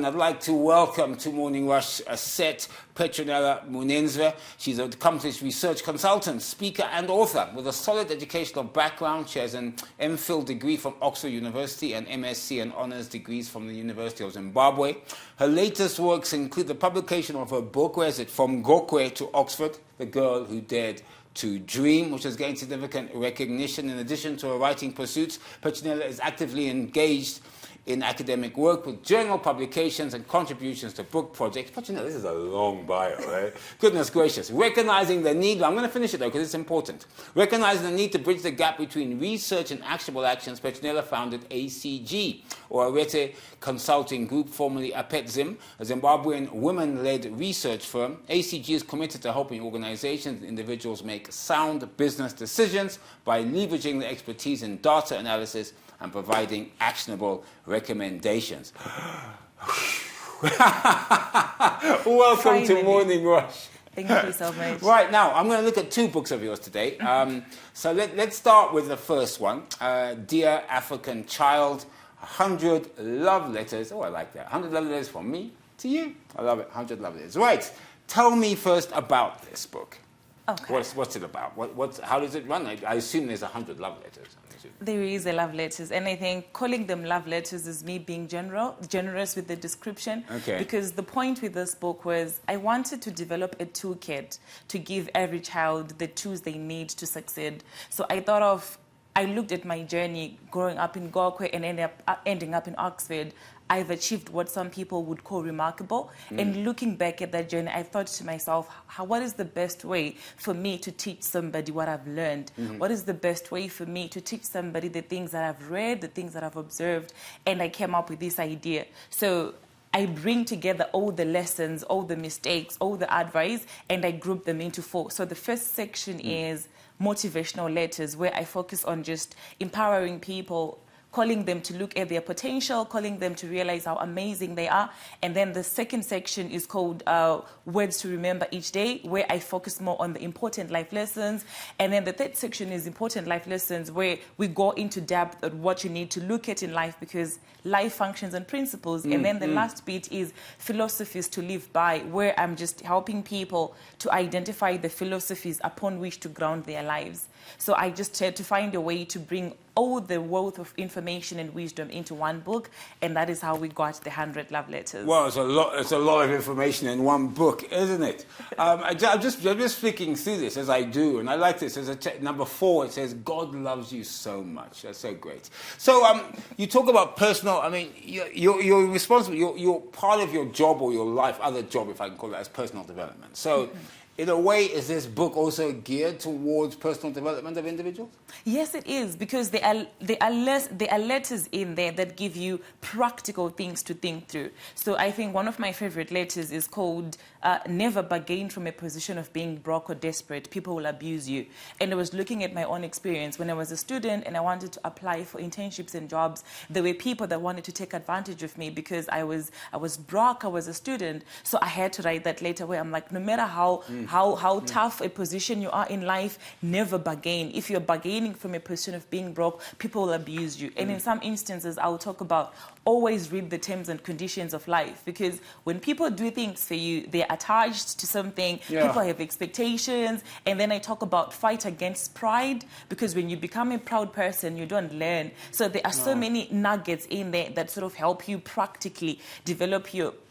I'd like to welcome to Morning Rush set Petronella Munhenzva. She's an accomplished research consultant, speaker and author with a solid educational background. She has an MPhil degree from Oxford University and MSc and honours degrees from the University of Zimbabwe. Her latest works include the publication of her book, where is it, From Gokwe to Oxford, The Girl Who Dared to Dream, which has gained significant recognition. In addition to her writing pursuits, Petronella is actively engaged in academic work with journal publications and contributions to book projects. But you know, this is a long bio, right? Goodness gracious. Recognizing the need, I'm going to finish it though because it's important. Recognizing the need to bridge the gap between research and actionable actions, Petronella founded ACG, or Arete Consulting Group, formerly APETZIM, a Zimbabwean women-led research firm. ACG is committed to helping organizations and individuals make sound business decisions by leveraging their expertise in data analysis and providing actionable recommendations. Welcome Finally. to Morning Rush. Thank you so much. Right, now, I'm going to look at two books of yours today. So let's start with the first one, Dear African Child, 100 Love Letters. Oh, I like that. 100 Love Letters from me to you. I love it. 100 Love Letters. Right, tell me first about this book. Okay. What's it about? How does it run? I assume there's 100 love letters. There is a love letters, and I think calling them love letters is me being generous with the description. Okay. Because the point with this book was I wanted to develop a toolkit to give every child the tools they need to succeed. So I looked at my journey growing up in Gokwe and ending up in Oxford. I've achieved what some people would call remarkable. And looking back at that journey, I thought to myself, what is the best way for me to teach somebody what I've learned? What is the best way for me to teach somebody the things that I've read, the things that I've observed? And I came up with this idea. So I bring together all the lessons, all the mistakes, all the advice, and I group them into 4. So the first section is motivational letters, where I focus on just empowering people, calling them to look at their potential, calling them to realize how amazing they are. And then the second section is called Words to Remember Each Day, where I focus more on the important life lessons. And then the third section is Important Life Lessons, where we go into depth at what you need to look at in life, because life functions and principles. And then the last bit is Philosophies to Live By, where I'm just helping people to identify the philosophies upon which to ground their lives. So I just had to find a way to bring all the wealth of information and wisdom into one book, and that is how we got the 100 Love Letters. Well, it's a lot of information in one book, isn't it? I'm just flicking through this as I do, and I like this. As number 4, it says, God loves you so much. That's so great. So you talk about personal, I mean, you're responsible, you're part of your job or your life, other job, if I can call it, as personal development. So in a way, is this book also geared towards personal development of individuals? Yes, it is, because there are letters in there that give you practical things to think through. So I think one of my favorite letters is called Never Bargain from a Position of Being Broke or Desperate. People will abuse you. And I was looking at my own experience. When I was a student and I wanted to apply for internships and jobs, there were people that wanted to take advantage of me because I was broke, I was a student. So I had to write that letter where I'm like, no matter how tough a position you are in life, never bargain. If you're bargaining from a position of being broke, people will abuse you. And in some instances, I'll talk about always read the terms and conditions of life, because when people do things for you, they're attached to something. People have expectations. And then I talk about fight against pride, because when you become a proud person, you don't learn. So there are so many nuggets in there that sort of help you practically develop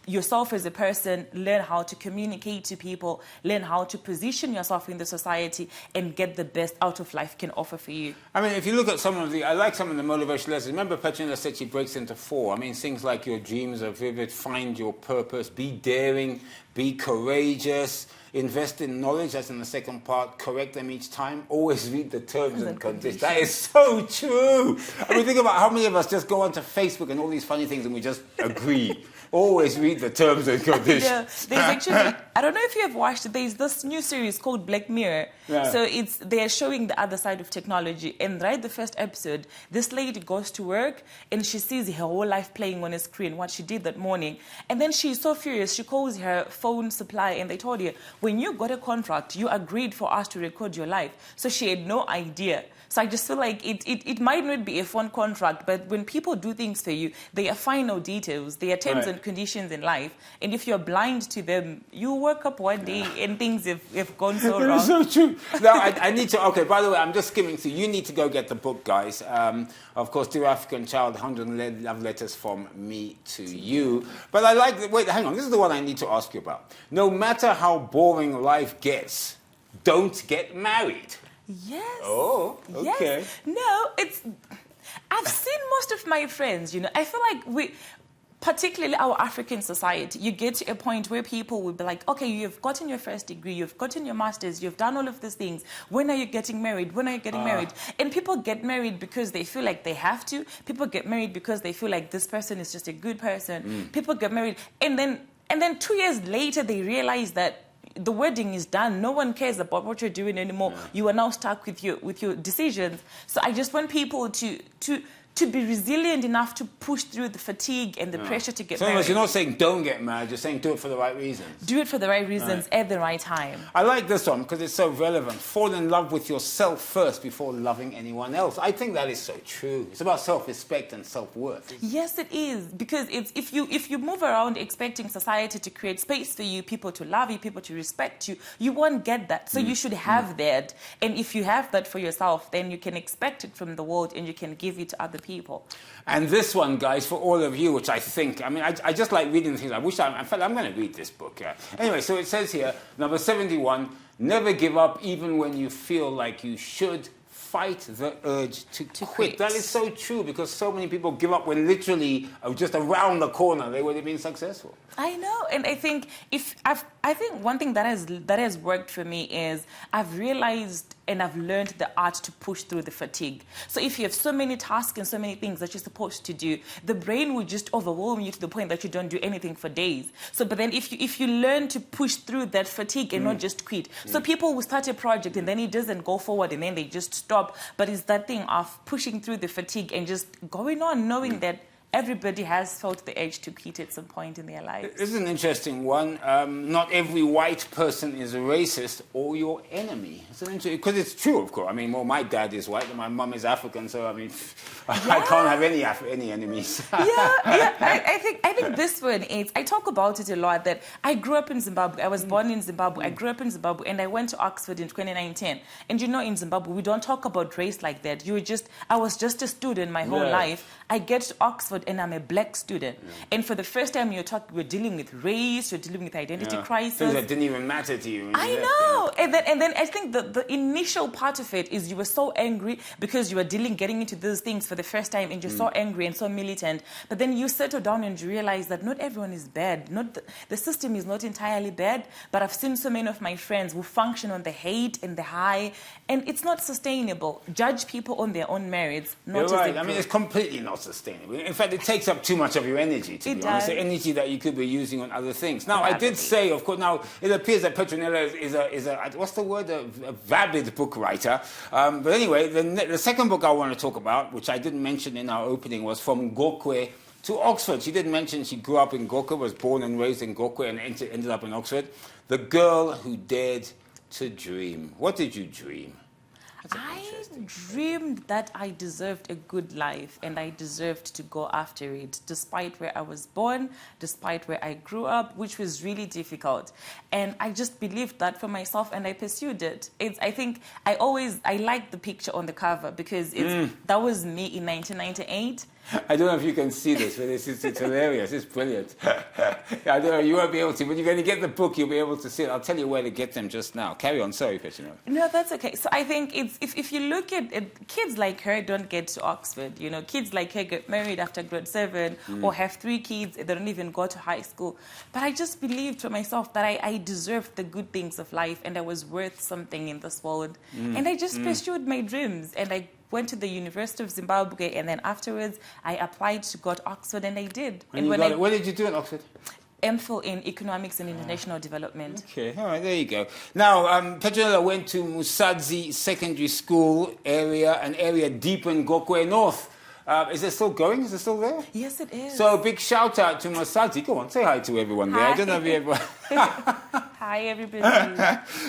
yourself as a person, learn how to communicate to people, learn how to position yourself in the society, and get the best out of life can offer for you. I mean, if you look at I like some of the motivational lessons. Remember, Petronella said she breaks into 4. I mean, things like your dreams are vivid, find your purpose, be daring, be courageous, invest in knowledge, that's in the second part, correct them each time, always read the terms and conditions. That is so true. I mean, think about how many of us just go onto Facebook and all these funny things and we just agree. Always read the terms and conditions. Yeah, there's actually, I don't know if you have watched it, there's this new series called Black Mirror. Yeah. So they're showing the other side of technology. And right the first episode, this lady goes to work and she sees her whole life playing on a screen, what she did that morning. And then she's so furious, she calls her phone supplier and they told her, when you got a contract, you agreed for us to record your life. So she had no idea. So I just feel like it might not be a fun contract, but when people do things for you, they are final details. They are terms and conditions in life. And if you're blind to them, you wake up one day and things have gone so wrong. It's so true. Now, I need to... Okay, by the way, I'm just skimming through. You need to go get the book, guys. Of course, Dear African Child, 100 Love Letters from Me to You. But I like... Wait, hang on. This is the one I need to ask you about. No matter how boring life gets, don't get married. Yes. Oh, okay. Yes. No, I've seen most of my friends, I feel like particularly our African society, you get to a point where people will be like, okay, you've gotten your first degree, you've gotten your master's, you've done all of these things. When are you getting married? When are you getting married? And people get married because they feel like they have to. People get married because they feel like this person is just a good person. People get married. And then 2 years later, they realize that the wedding is done. No one cares about what you're doing anymore. You are now stuck with your decisions. So I just want people to be resilient enough to push through the fatigue and the pressure to get married. So you're not saying don't get married, you're saying do it for the right reasons. Do it for the right reasons at the right time. I like this one because it's so relevant. Fall in love with yourself first before loving anyone else. I think that is so true. It's about self-respect and self-worth. Yes, it is. Because if you move around expecting society to create space for you, people to love you, people to respect you, you won't get that. So you should have that. And if you have that for yourself, then you can expect it from the world and you can give it to other people. And this one, guys, for all of you, which I think, I just like reading things. In fact, I'm going to read this book. Anyway, so it says here, number 71, never give up even when you feel like you should. Fight the urge to quit. That is so true because so many people give up when literally just around the corner they would have been successful. I know, and I think one thing that has worked for me is I've realized and I've learned the art to push through the fatigue. So if you have so many tasks and so many things that you're supposed to do, the brain will just overwhelm you to the point that you don't do anything for days. So, but then if you learn to push through that fatigue and not just quit. So people will start a project and then it doesn't go forward and then they just stop. But it's that thing of pushing through the fatigue and just going on, knowing that everybody has felt the urge to quit at some point in their lives. This is an interesting one. Not every white person is a racist or your enemy. It's an interesting, because it's true, of course. My dad is white and my mum is African, so I can't have any enemies. I think this one is, I talk about it a lot, that I grew up in Zimbabwe. I was born in Zimbabwe. I grew up in Zimbabwe, and I went to Oxford in 2019. And in Zimbabwe, we don't talk about race like that. I was just a student my whole life. I get to Oxford and I'm a black student. And for the first time we're dealing with race, you're dealing with identity crisis. Things that didn't even matter to you. I know. And then I think the initial part of it is you were so angry because you were getting into those things for the first time and you're so angry and so militant. But then you settle down and you realize that not everyone is bad. The system is not entirely bad, but I've seen so many of my friends who function on the hate and the high, and it's not sustainable. Judge people on their own merits, not You're as right. It's completely not sustainable. In fact, it takes up too much of your energy, to be honest. The energy that you could be using on other things. Now, I did say, of course, now it appears that Petronella is a what's the word? A vapid book writer. But anyway, the second book I want to talk about, which I didn't mention in our opening, was From Gokwe to Oxford. She didn't mention she grew up in Gokwe, was born and raised in Gokwe, and ended up in Oxford. The Girl Who Dared to Dream. What did you dream? I dreamed that I deserved a good life and I deserved to go after it, despite where I was born, despite where I grew up, which was really difficult. And I just believed that for myself and I pursued it. I think I like the picture on the cover because that was me in 1998. I don't know if you can see this, but it's hilarious. It's brilliant. I don't know, you won't be able to, but you're going to get the book, you'll be able to see it. I'll tell you where to get them just now. Carry on, sorry, Petronella. No, that's okay. So I think if you look at it, kids like her don't get to Oxford. Kids like her get married after grade 7 or have 3 kids. They don't even go to high school. But I just believed for myself that I deserved the good things of life and I was worth something in this world. And I just pursued my dreams and I went to the University of Zimbabwe, and then afterwards I applied to go to Oxford, and I did. What did you do in Oxford? MPhil in Economics and International Development. Okay, all right, there you go. Now, Petronella went to Musadzi Secondary School an area deep in Gokwe North. Is it still going? Is it still there? Yes, it is. So, big shout out to Musadzi. Go on, say hi to everyone there. Hi. I don't know if you ever... Hi, everybody.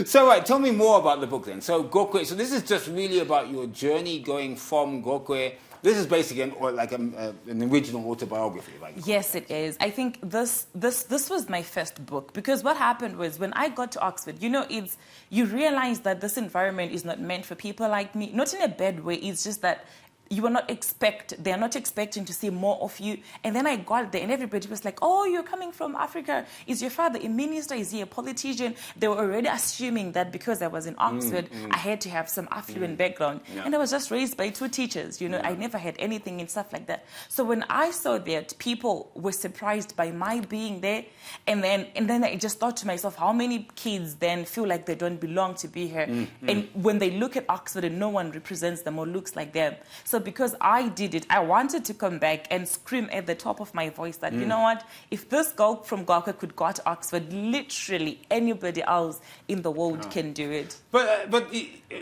So, right, tell me more about the book then. So, Gokwe, so this is just really about your journey going from Gokwe. This is basically an original autobiography. Yes, it is. I think this was my first book, because what happened was when I got to Oxford, you realize that this environment is not meant for people like me. Not in a bad way. It's just that they're not expecting to see more of you. And then I got there and everybody was like, oh, you're coming from Africa. Is your father a minister? Is he a politician? They were already assuming that because I was in Oxford, I had to have some affluent background. Yeah. And I was just raised by two teachers. I never had anything and stuff like that. So when I saw that, people were surprised by my being there. And then I just thought to myself, how many kids then feel like they don't belong to be here? And when they look at Oxford and no one represents them or looks like them. So because I did it, I wanted to come back and scream at the top of my voice that, you know what, if this girl from Gokwe could go to Oxford, literally anybody else in the world can do it. But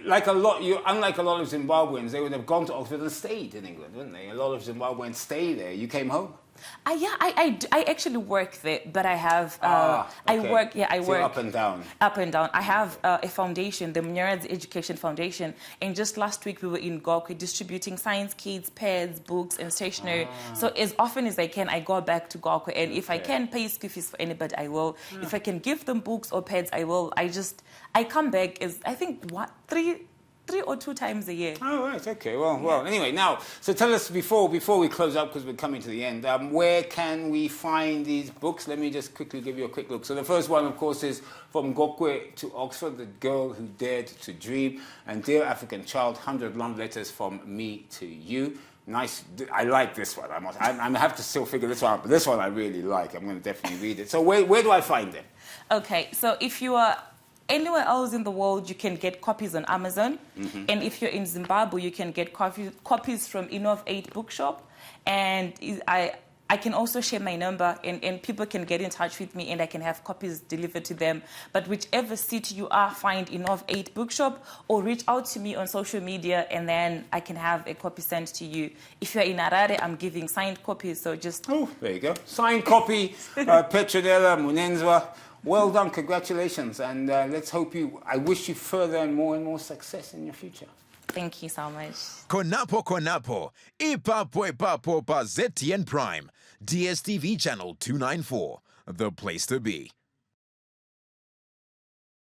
unlike a lot of Zimbabweans, they would have gone to Oxford and stayed in England, wouldn't they? A lot of Zimbabweans stay there. You came home. I actually work there, but I have okay. I work up and down. Up and down. I have a foundation, the Munhenzva Education Foundation, and just last week we were in Gokwe distributing science kits, pads, books, and stationery. So as often as I can, I go back to Gokwe, and if I can pay school fees for anybody, I will. If I can give them books or pads, I will. I come back as I think three or two times a year. Oh, right, okay. Well. Anyway, now, so tell us before we close up, because we're coming to the end, where can we find these books? Let me just quickly give you a quick look. So the first one, of course, is From Gokwe to Oxford, The Girl Who Dared to Dream, and Dear African Child, 100 Love Letters from Me to You. Nice. I like this one. I have to still figure this one out, but this one I really like. I'm going to definitely read it. So where do I find them? Okay, so if you are anywhere else in the world, you can get copies on Amazon. And if you're in Zimbabwe, you can get copies from Innov 8 Bookshop. And I can also share my number, and people can get in touch with me, and I can have copies delivered to them. But whichever city you are, find Innov 8 Bookshop, or reach out to me on social media, and then I can have a copy sent to you. If you're in Harare, I'm giving signed copies, so just... Oh, there you go. Signed copy, Petronella Munhenzva. Well done, congratulations, and I wish you further and more success in your future. Thank you so much. Konapo, Ipapo pa ZTN Prime, DSTV channel 294, the place to be.